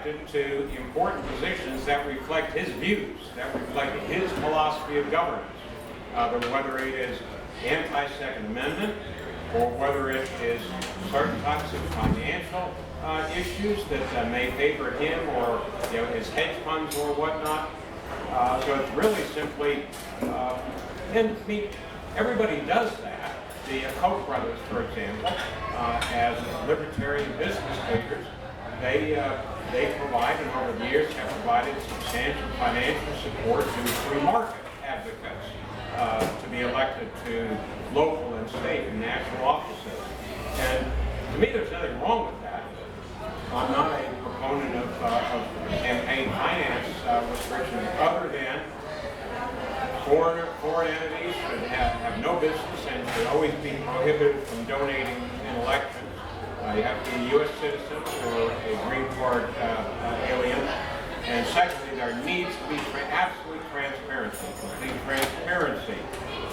elected to important positions that reflect his views, that reflect his philosophy of governance, whether it is anti-Second Amendment or whether it is certain types of financial issues that may favor him or his hedge funds or whatnot. So it's really simply, and I mean, everybody does that. The Koch brothers, for example, as libertarian business leaders, they provide, and over the years have provided substantial financial support to free market advocates to be elected to local and state and national offices. And to me, there's nothing wrong with that. I'm not a proponent of campaign finance restrictions other than foreign entities should have no business and should always be prohibited from donating in elections. You have to be a U.S. citizen or a green card alien. And secondly, there needs to be absolute transparency, complete transparency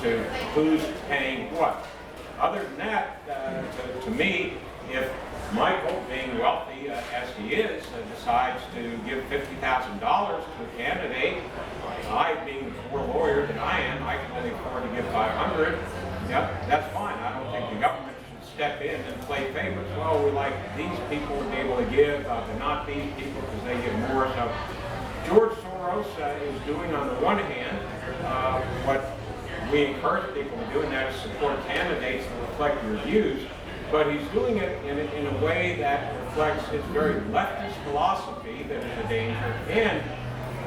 to who's paying what. Other than that, to me, if Michael, being wealthy as he is, decides to give $50,000 to a candidate, I, being the poor lawyer that I am, I can only afford to give $500. Yep, that's fine. I don't think the government should step in and play favorites. Well, we like these people to be able to give, but not these people because they give more. So George Soros is doing, on the one hand, what we encourage people to do, and that is support candidates that reflect your views. But he's doing it in a way that reflects his very leftist philosophy that is a danger. And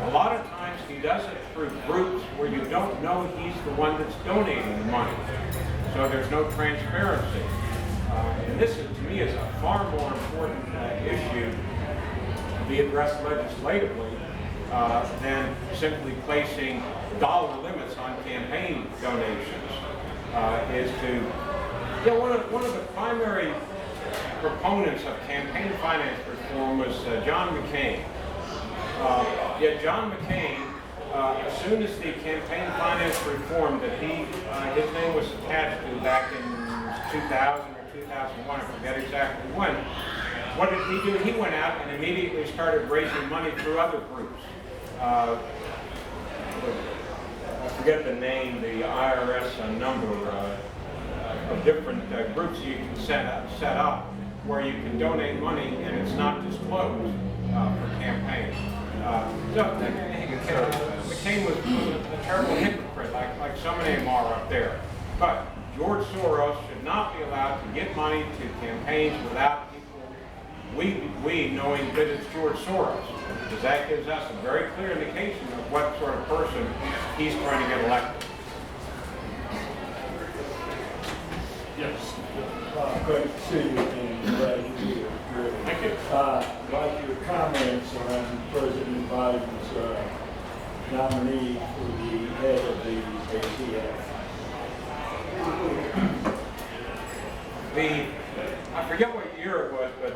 a lot of times he does it through groups where you don't know he's the one that's donating the money. So there's no transparency. And this, to me, is a far more important issue to be addressed legislatively than simply placing dollar limits on campaign donations. One of the primary proponents of campaign finance reform was John McCain. Yet John McCain, as soon as the campaign finance reform that his name was attached to back in 2000 or 2001, I forget exactly when, what did he do? He went out and immediately started raising money through other groups. I forget the name, the IRS number of different groups you can set up where you can donate money and it's not disclosed for campaigns. McCain was a terrible hypocrite, like so many of them are up there. But George Soros should not be allowed to give money to campaigns without people, we knowing that it's George Soros, because that gives us a very clear indication of what sort of person he's trying to get elected. Yes. Great to see you again. Glad you're here. Thank you. Like your comments around President Biden's nominee for the head of the ATF. I forget what year it was, but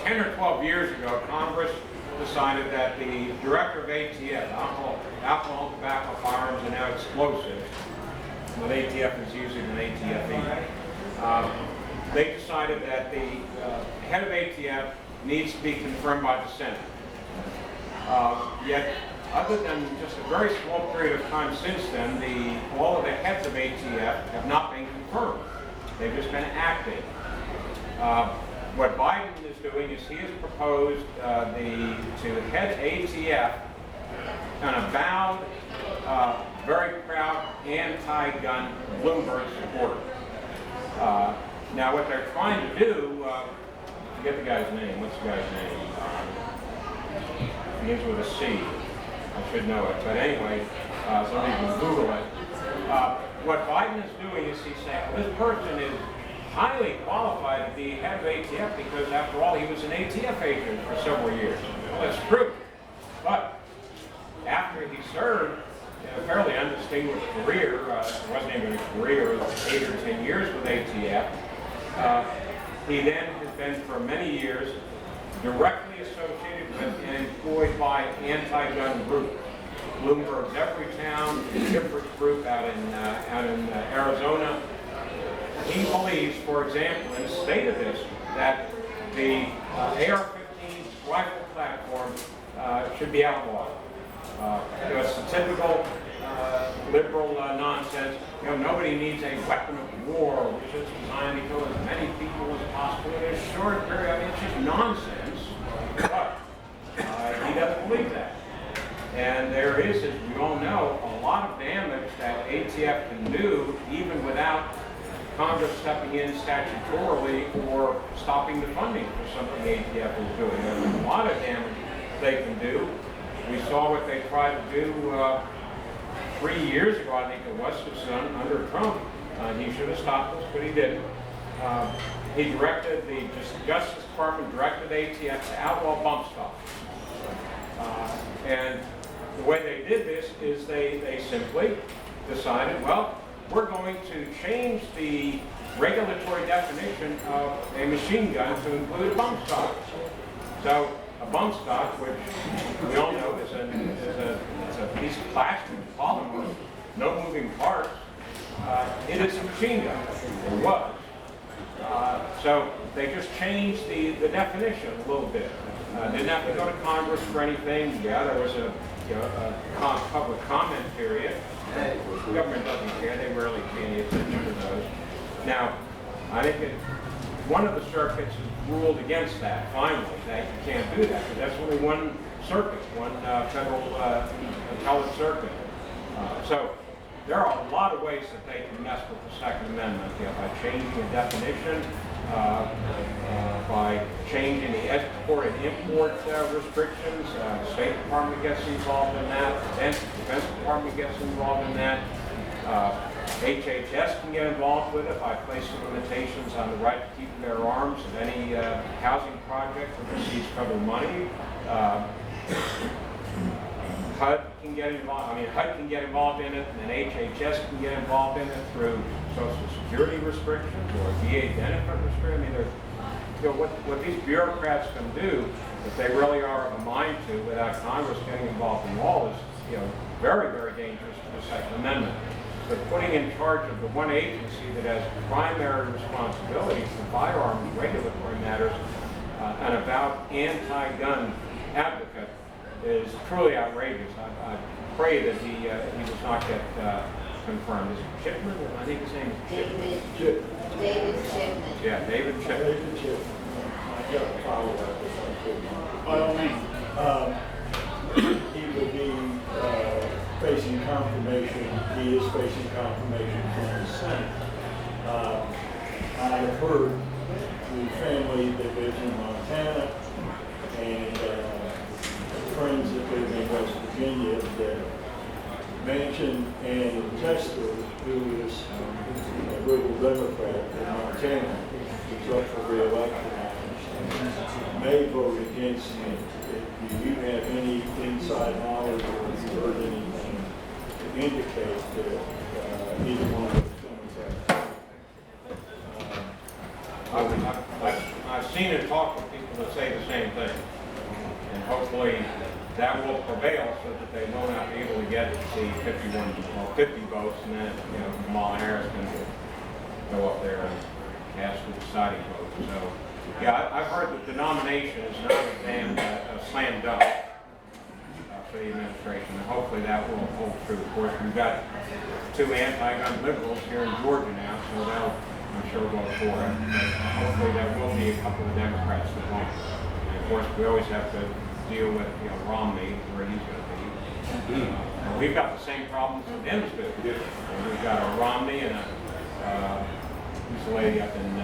10 or 12 years ago, Congress decided that the director of ATF, alcohol, tobacco, firearms, and now explosives, what ATF is using an ATF. They decided that the head of ATF needs to be confirmed by the Senate. Yet, other than just a very small period of time since then, all of the heads of ATF have not been confirmed. They've just been acting. What Biden is doing is he has proposed to head ATF an avowed, very proud anti-gun Bloomberg supporter. Now what they're trying to do, forget the guy's name, what's the guy's name? Begins with a C. I should know it, but anyway, somebody can Google it. What Biden is doing is he's saying, well, this person is highly qualified to be head of ATF because, after all, he was an ATF agent for several years. Well, that's true. But after he served a fairly undistinguished career, it wasn't even a career, it was 8 or 10 years with ATF, he then has been for many years directly associated with and employed by anti-gun groups. Bloomberg's Everytown, a different group out in Arizona. He believes, for example, and stated this, that the AR-15s rifle platform should be outlawed. It's the typical liberal nonsense. Nobody needs a weapon of war, which is designed to kill as many people as possible in a short period. I mean, it's just nonsense. But he doesn't believe that. And there is, as we all know, a lot of damage that ATF can do even without Congress stepping in statutorily or stopping the funding for something ATF is doing. There's a lot of damage they can do. We saw what they tried to do 3 years ago, I think it was, under Trump. He should have stopped this, but he didn't. He directed, the Justice Department directed ATF to outlaw bump stocks. And the way they did this is they simply decided, well, we're going to change the regulatory definition of a machine gun to include a bump stock. So a bump stock, which we all know is a piece of plastic, polymer, no moving parts, it is a machine gun, or was. So they just changed the definition a little bit. Didn't have to go to Congress for anything. Yeah, there was a public comment period. The government doesn't care. They rarely pay any attention to those. Now, I think one of the circuits has ruled against that, finally, that you can't do that, because that's only one circuit, one federal appellate circuit. So there are a lot of ways that they can mess with the Second Amendment, by changing a definition, by changing the export and import restrictions. The State Department gets involved in that. The Defense Department gets involved in that. HHS can get involved with it by placing limitations on the right to keep and bear arms of any housing project that receives federal money. HUD can get involved. I mean, HUD can get involved in it, and then HHS can get involved in it through Social Security restrictions or VA benefit restrictions. I mean, what these bureaucrats can do, if they really are of a mind to, without Congress getting involved in law, is very, very dangerous to the Second Amendment. But putting in charge of the one agency that has primary responsibility for firearms regulatory matters, an avowed anti-gun advocate, is truly outrageous. I pray that he does not get confirmed. Is it Chipman? I think his name is Chipman. David Chipman. Yeah, David Chipman. David Chipman. I got to follow up if I could. By all means. He will be facing confirmation. He is facing confirmation from the Senate. I have heard the family that lives in Montana and friends that live in West Virginia that Manchin and Tester, who is a liberal Democrat in Montana, who's up for re-election, may vote against him. Do you have any inside knowledge or have you heard anything to indicate that either one of those Democrats? I've seen and talked with people that say the same thing. And hopefully that will prevail so that they will not be able to get the 50 votes, and then Kamala Harris can go up there and cast the deciding vote. So, yeah, I've heard that the nomination is not a slam dunk for the administration, and hopefully that will hold true. Of course, we've got two anti-gun liberals here in Georgia now, so they'll, I'm sure, vote for it. But hopefully there will be a couple of Democrats that won't. And of course, we always have to deal with Romney, where he's going to be. And we've got the same problems that Dems do. And we've got a Romney and who's the lady up in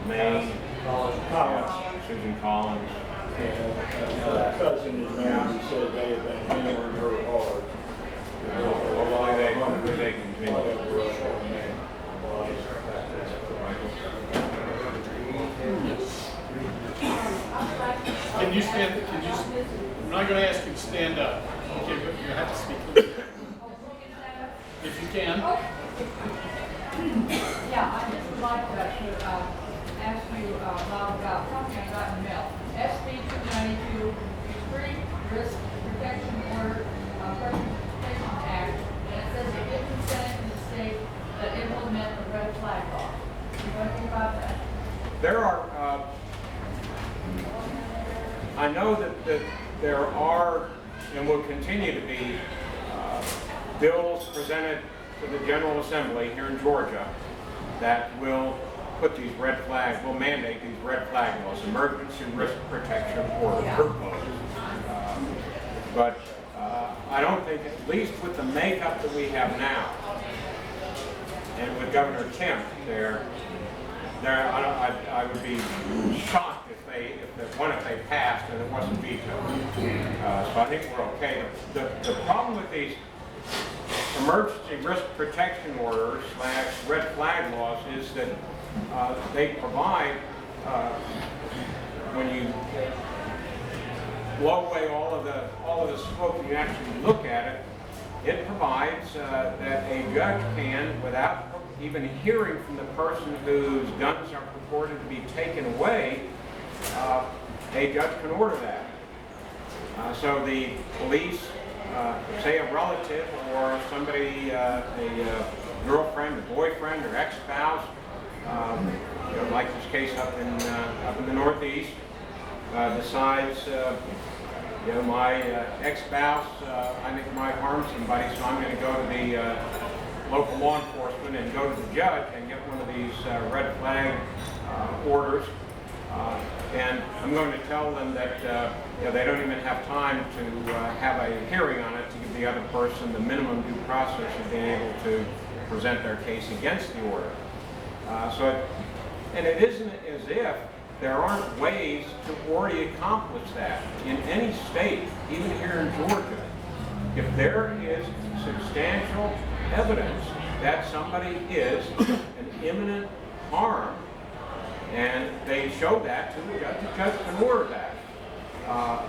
Maine? Collins. Susan Collins. Her cousin is married, he said they have been hammering her hard. Hopefully they continue. Can you stand? I'm not going to ask you to stand up. Okay, but you have to speak. If you can. Yeah, I just would like to ask you, Bob, about something I got in the mail. SB 292, Extreme Risk Protection Order Presentation Act, and it says it gives incentive to the state that implement the red flag law. What do you think about that? There are, I know that there are and will continue to be bills presented to the General Assembly here in Georgia that will put these red flags, will mandate these red flag laws, emergency risk protection or laws. But I don't think, at least with the makeup that we have now, and with Governor Kemp there, I would be shocked if they passed and it wasn't vetoed. So I think we're okay. The problem with these emergency risk protection orders / red flag laws is that they provide, when you blow away all of the smoke and you actually look at it, it provides that a judge can, without even hearing from the person whose guns are purported to be taken away, a judge can order that. So the police, say a relative or somebody, a girlfriend, a boyfriend, or ex-spouse, like this case up in the Northeast, decides, my ex-spouse, I think might harm somebody, so I'm going to go to the local law enforcement and go to the judge and get one of these red flag orders. And I'm going to tell them that they don't even have time to have a hearing on it to give the other person the minimum due process of being able to present their case against the order. And it isn't as if there aren't ways to already accomplish that in any state, even here in Georgia. If there is substantial evidence that somebody is an imminent harm, and they show that to the judge can order that.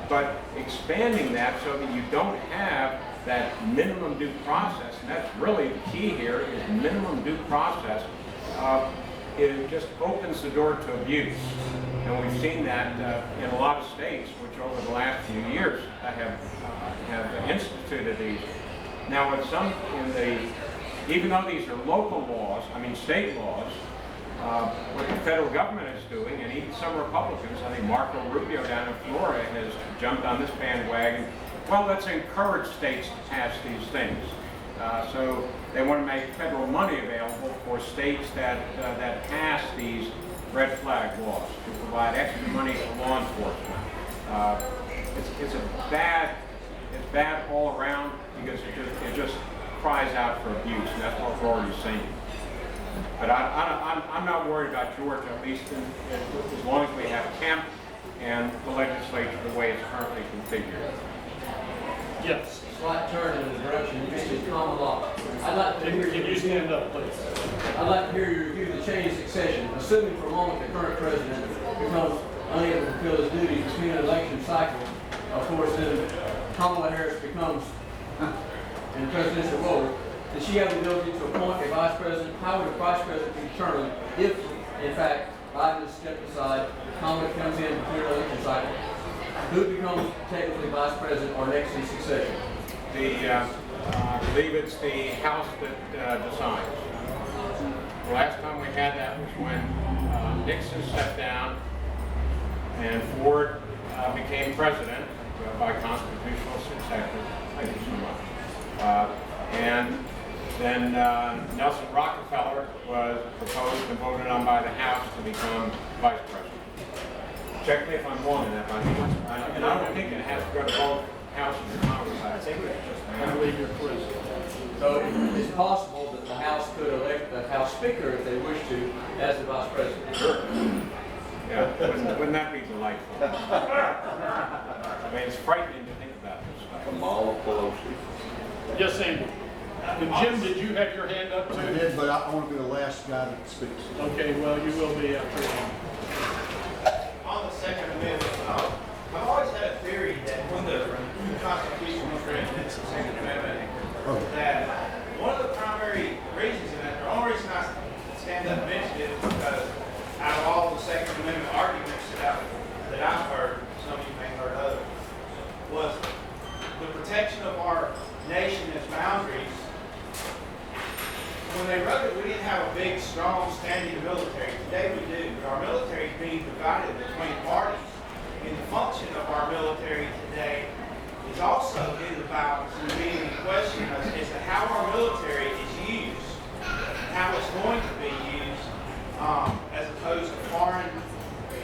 But expanding that so that you don't have that minimum due process, and that's really the key here, is minimum due process, it just opens the door to abuse. And we've seen that in a lot of states, which over the last few years have instituted these. Now, even though these are local laws, state laws, what the federal government is doing, and even some Republicans, I think Marco Rubio down in Florida has jumped on this bandwagon. Well, let's encourage states to pass these things. So they want to make federal money available for states that pass these red flag laws to provide extra money to law enforcement. It's bad all around because it just cries out for abuse, and that's what we're already seeing. But I'm not worried about Georgia, at least as long as we have Kemp and the legislature the way it's currently configured. Yes. Slight turn in the direction, this is common law. I'd like to hear Can you stand up, please? I'd like to hear you review the chain of succession, assuming for a moment the current president becomes unable to fulfill his duties between an election cycle. Of course, then Kamala Harris becomes in the presidential role. Does she have the ability to appoint a vice president? How would a vice president be determined if, in fact, Biden is stepped aside, Kamala comes in between an election cycle? Who becomes technically vice president or next in succession? I believe it's the House that decides. The last time we had that was when Nixon stepped down and Ford became president by constitutional succession. Thank you so much. And then Nelson Rockefeller was proposed and voted on by the House to become vice president. Check me if I'm wrong in that, and I don't think it has to go to both Houses and Congress. I believe you're correct. So it's possible that the House could elect the House Speaker if they wish to as the vice president. Sure. Yeah, wouldn't that be delightful? It's frightening to think about this stuff. Kamala Pelosi. Yes, Andy. Jim, did you have your hand up too? I did, but I want to be the last guy that speaks. Okay, well, you will be after him. On the Second Amendment, I've always had a theory that when the Constitution was written, it's the Second Amendment, that one of the primary reasons, and the only reason I stand up and mention it is because out of all the Second Amendment arguments that I've heard, some of you may have heard others, was the protection of our nation and its boundaries. When they wrote it, we didn't have a big, strong, standing military. Today we do. But our military is being divided between parties in the function of our military today is also in the balance and being in question as to how our military is used, and how it's going to be used, as opposed to foreign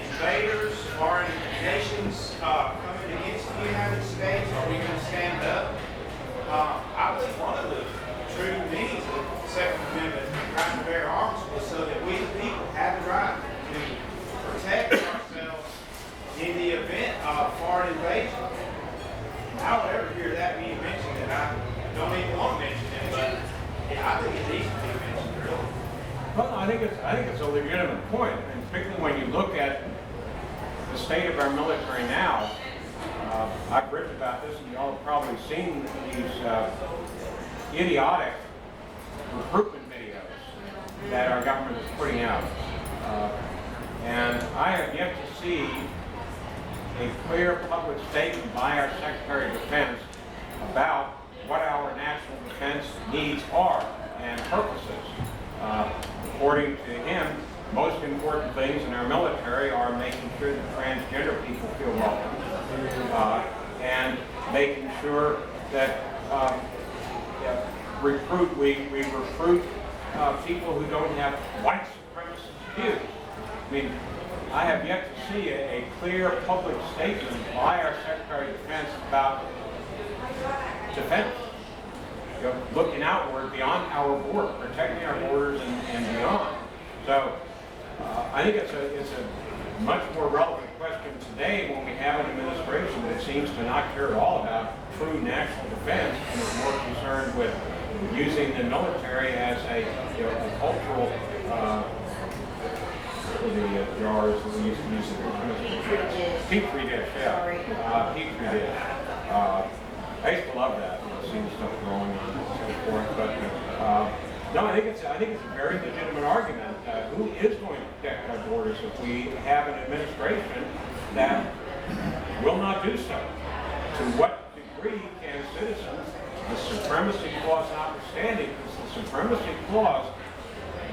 invaders, foreign nations coming against the United States. Are we going to stand up? I believe one of the true meanings of the Second Amendment, right to bear arms, was so that we the people have the right to protect ourselves in the event of foreign invasion. I don't ever hear that being mentioned, and I don't even want to mention it, but I think it needs to be mentioned, really. Well, I think it's a legitimate point, and particularly when you look at the state of our military now. I've written about this, and you all have probably seen these idiotic recruitment videos that our government is putting out. And I have yet to see a clear public statement by our Secretary of Defense about what our national defense needs are and purposes. According to him, most important things in our military are making sure that transgender people feel welcome, and making sure that we recruit people who don't have white supremacist views. I mean, I have yet to see a clear public statement by our Secretary of Defense about defense. Looking outward beyond our border, protecting our borders and beyond. So I think it's a much more relevant question today when we have an administration that seems to not care at all about true national defense and is more concerned with using the military as a cultural the jars that we used to use petri dish, yeah, petri dish. I used to love that, seeing stuff growing on and so forth. But no, I think it's a very legitimate argument. Who is going to protect our borders if we have an administration that will not do so? To what degree can citizens, the supremacy clause notwithstanding, because the supremacy clause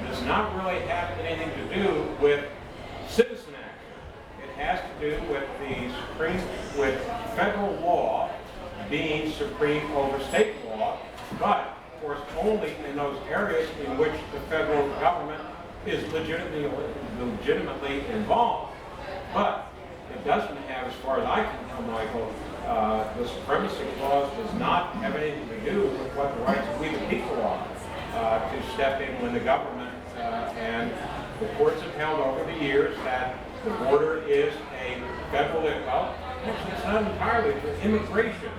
does not really have anything to do with citizen action. It has to do with federal law being supreme over state law, but of course only in those areas in which the federal government is legitimately involved. But it doesn't have, as far as I can tell, Michael, the supremacy clause does not have anything to do with what the rights of we the people are to step in when the government and the courts have held over the years that the border is a federal, well, it's not entirely, but immigration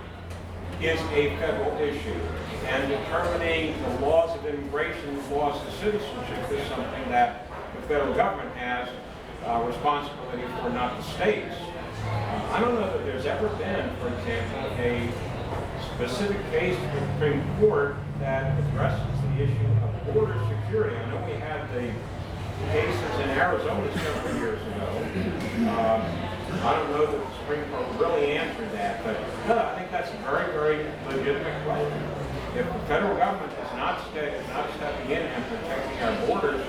is a federal issue. And determining the laws of immigration, laws of citizenship is something that the federal government has responsibility for, not the states. I don't know that there's ever been, for example, a specific case in the Supreme Court that addresses the issue of border security. I know we had the cases in Arizona several years ago. I don't know that the Supreme Court really answered that, but I think that's a very, very legitimate question. If the federal government is not stepping in and protecting our borders,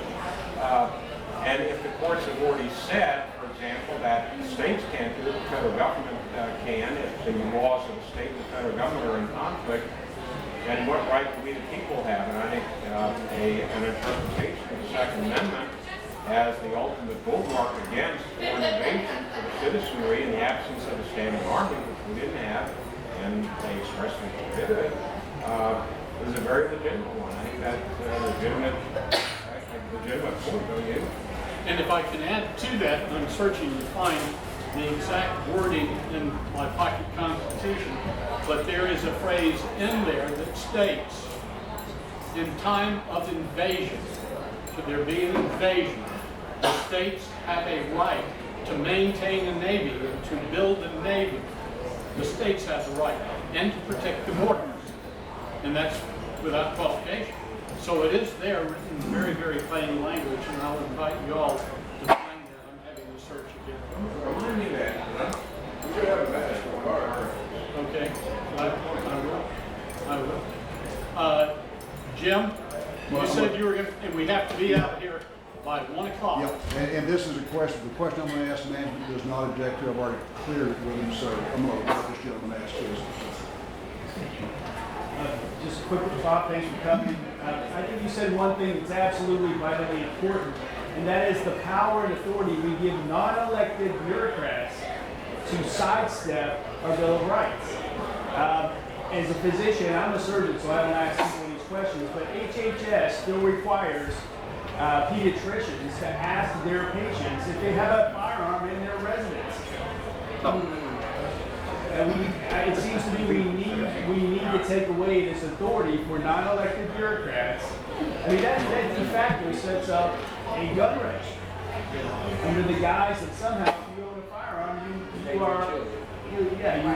and if the courts have already said, for example, that states can't do it, the federal government can, if the laws of the state and the federal government are in conflict, then what right do we the people have? And I think an interpretation of the Second Amendment as the ultimate bulwark against foreign invasion for the citizenry in the absence of a standing army, which we didn't have, and they expressly prohibited, is a very legitimate one. I think that's a legitimate point, don't you? And if I can add to that, I'm searching to find the exact wording in my pocket constitution, but there is a phrase in there that states, in time of invasion, should there be an invasion, the states have a right to maintain a navy and to build a navy. The states have the right, and to protect the borders. And that's without qualification. So it is there written in very, very plain language, and I'll invite you all to find that. I'm having to search again. Remind me that, we should have a Madison Forum. Okay, I will. Jim, you said you were going to, and we have to be out here by 1 o'clock. Yeah, and this is a question, the question I'm going to ask the management does not object to. I've already cleared it with him, so I'm going to let this gentleman ask his. Just a quick, Bob, thanks for coming. I think you said one thing that's absolutely vitally important, and that is the power and authority we give non-elected bureaucrats to sidestep our Bill of Rights. As a physician, I'm a surgeon, so I don't ask people these questions, but HHS still requires pediatricians to ask their patients if they have a firearm in their residence. It seems to me we need to take away this authority for non-elected bureaucrats. I mean, that de facto sets up a gun range under the guise that somehow if you own a firearm, you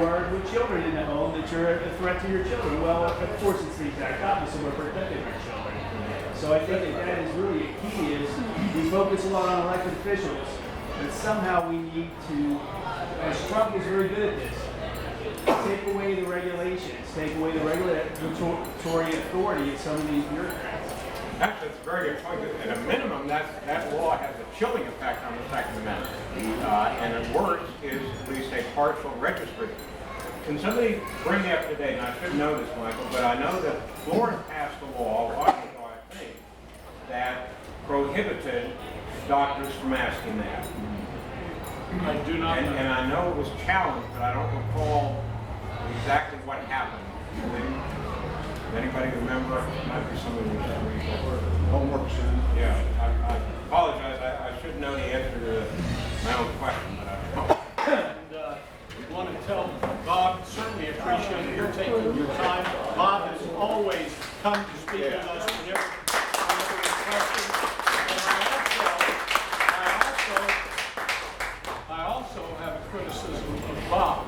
are with children in the home, that you're a threat to your children. Well, of course, it's the exact opposite. We're protecting our children. So I think that is really a key. Is we focus a lot on elected officials, but somehow we need to. As Trump is very good at this. Take away the regulations, take away the regulatory authority of some of these bureaucrats. Actually, it's a very good point. At a minimum, that law has a chilling effect on the Second Amendment. And at worst is at least a partial registry. Can somebody bring me up to date, and I should know this, Michael, but I know that Florida passed a law, Washington, I think, that prohibited doctors from asking that. I do not know. And I know it was challenged, but I don't recall exactly what happened. Does anybody remember? Might be somebody who's Homework, son. Yeah, I apologize. I should know the answer to my own question, but I don't know. And we want to tell Bob, certainly appreciate your taking your time. Bob has always come to speak with us whenever requested. And I also have a criticism of Bob,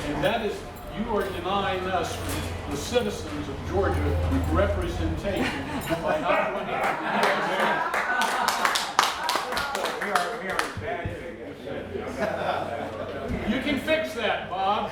and that is you are denying us, the citizens of Georgia, representation by not wanting to We are in bad shape. You can fix that, Bob.